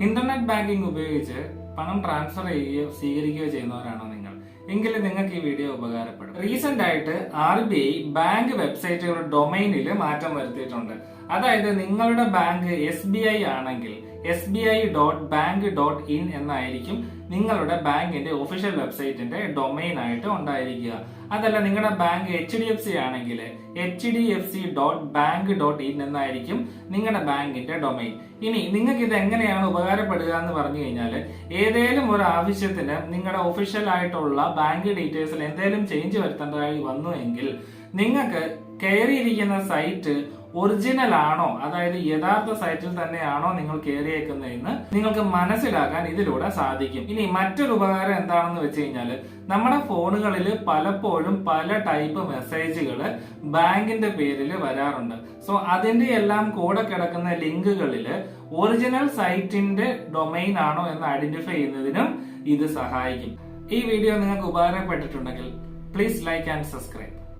Internet banking ഉപയോഗിച്ച് പണം transfer ചെയ്യുകയോ സ്വീകരിക്കുകയോ ചെയ്യുന്നവരാണോ നിങ്ങൾ? എങ്കിലും നിങ്ങൾക്ക് ഈ വീഡിയോ ഉപകാരപ്പെടും. റീസെന്റ് ആയിട്ട് RBI ബാങ്ക് വെബ്സൈറ്റുകളുടെ ഡൊമൈനിൽ മാറ്റം വരുത്തിയിട്ടുണ്ട്. അതായത് നിങ്ങളുടെ ബാങ്ക് SBI ആണെങ്കിൽ sbi.bank.in എന്നായിരിക്കും നിങ്ങളുടെ ബാങ്കിന്റെ ഒഫീഷ്യൽ വെബ്സൈറ്റിന്റെ ഡൊമൈൻ ആയിട്ട് ഉണ്ടായിരിക്കുക. അതല്ല നിങ്ങളുടെ ബാങ്ക് HDFC ആണെങ്കിൽ hdfc.bank.in എന്നായിരിക്കും നിങ്ങളുടെ ബാങ്കിന്റെ ഡൊമൈൻ. ഇനി നിങ്ങൾക്ക് ഇത് എങ്ങനെയാണ് ഉപകാരപ്പെടുക എന്ന് പറഞ്ഞു കഴിഞ്ഞാൽ, ഏതെങ്കിലും ഒരു ആവശ്യത്തിന് നിങ്ങളുടെ ഒഫീഷ്യൽ ആയിട്ടുള്ള ബാങ്ക് ഡീറ്റെയിൽസിൽ എന്തെങ്കിലും ചേഞ്ച് വരുത്തേണ്ടതായി വന്നു എങ്കിൽ നിങ്ങൾക്ക് കയറിയിരിക്കുന്ന സൈറ്റ് ഒറിജിനൽ ആണോ, അതായത് യഥാർത്ഥ സൈറ്റിൽ തന്നെയാണോ നിങ്ങൾ കയറിയേക്കുന്നതെന്ന് നിങ്ങൾക്ക് മനസ്സിലാക്കാൻ ഇതിലൂടെ സാധിക്കും. ഇനി മറ്റൊരു ഉപകാരം എന്താണെന്ന് വെച്ച് കഴിഞ്ഞാൽ, നമ്മുടെ ഫോണുകളിൽ പലപ്പോഴും പല ടൈപ്പ് മെസ്സേജുകൾ ബാങ്കിന്റെ പേരിൽ വരാറുണ്ട്. സോ അതിന്റെ എല്ലാം കൂടെ കിടക്കുന്ന ലിങ്കുകളിൽ ഒറിജിനൽ സൈറ്റിന്റെ ഡൊമൈൻ ആണോ എന്ന് ഐഡന്റിഫൈ ചെയ്യുന്നതിനും ഇത് സഹായിക്കും. ഈ വീഡിയോ നിങ്ങൾക്ക് ഉപകാരപ്പെട്ടിട്ടുണ്ടെങ്കിൽ പ്ലീസ് ലൈക്ക് ആൻഡ് സബ്സ്ക്രൈബ്.